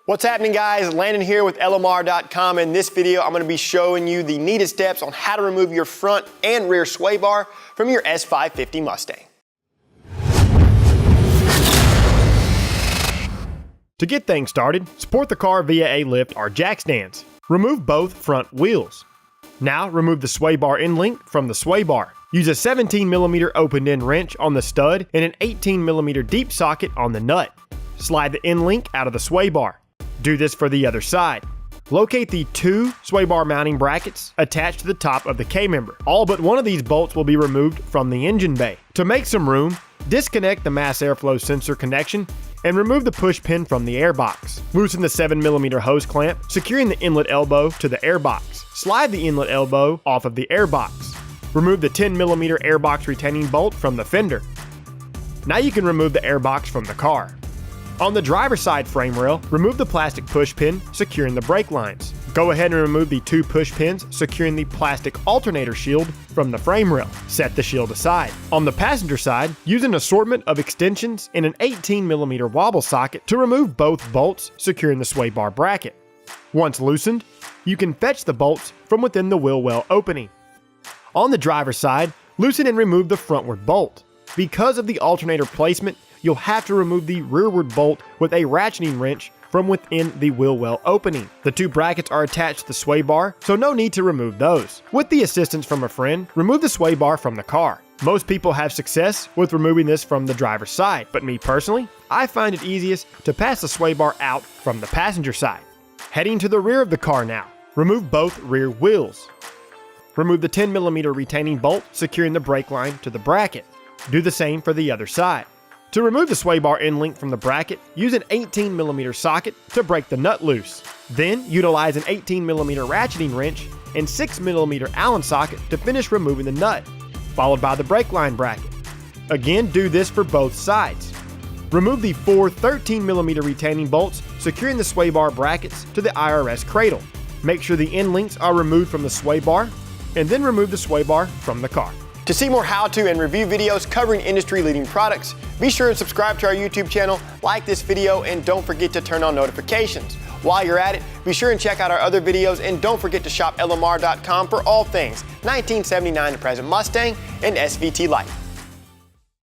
What's happening, guys? Landon here with LMR.com. In this video, I'm going to be showing you the neatest steps on how to remove your front and rear sway bar from your S550 Mustang. To get things started, support the car via a lift or jack stands. Remove both front wheels. Now remove the sway bar end link from the sway bar. Use a 17mm open-end wrench on the stud and an 18mm deep socket on the nut. Slide the end link out of the sway bar. Do this for the other side. Locate the two sway bar mounting brackets attached to the top of the K-member. All but one of these bolts will be removed from the engine bay. To make some room, disconnect the mass airflow sensor connection and remove the push pin from the airbox. Loosen the 7mm hose clamp, securing the inlet elbow to the airbox. Slide the inlet elbow off of the airbox. Remove the 10mm airbox retaining bolt from the fender. Now you can remove the airbox from the car. On the driver's side frame rail, remove the plastic push pin securing the brake lines. Go ahead and remove the two push pins securing the plastic alternator shield from the frame rail. Set the shield aside. On the passenger side, use an assortment of extensions and an 18mm wobble socket to remove both bolts securing the sway bar bracket. Once loosened, you can fetch the bolts from within the wheel well opening. On the driver's side, loosen and remove the frontward bolt. Because of the alternator placement, you'll have to remove the rearward bolt with a ratcheting wrench from within the wheel well opening. The two brackets are attached to the sway bar, so no need to remove those. With the assistance from a friend, remove the sway bar from the car. Most people have success with removing this from the driver's side, but me personally, I find it easiest to pass the sway bar out from the passenger side. Heading to the rear of the car now, remove both rear wheels. Remove the 10mm retaining bolt securing the brake line to the bracket. Do the same for the other side. To remove the sway bar end link from the bracket, use an 18mm socket to break the nut loose. Then utilize an 18mm ratcheting wrench and 6mm Allen socket to finish removing the nut, followed by the brake line bracket. Again, do this for both sides. Remove the four 13mm retaining bolts securing the sway bar brackets to the IRS cradle. Make sure the end links are removed from the sway bar, and then remove the sway bar from the car. To see more how-to and review videos covering industry-leading products, be sure and subscribe to our YouTube channel, like this video, and don't forget to turn on notifications. While you're at it, be sure and check out our other videos, and don't forget to shop LMR.com for all things 1979 to present Mustang and SVT Light.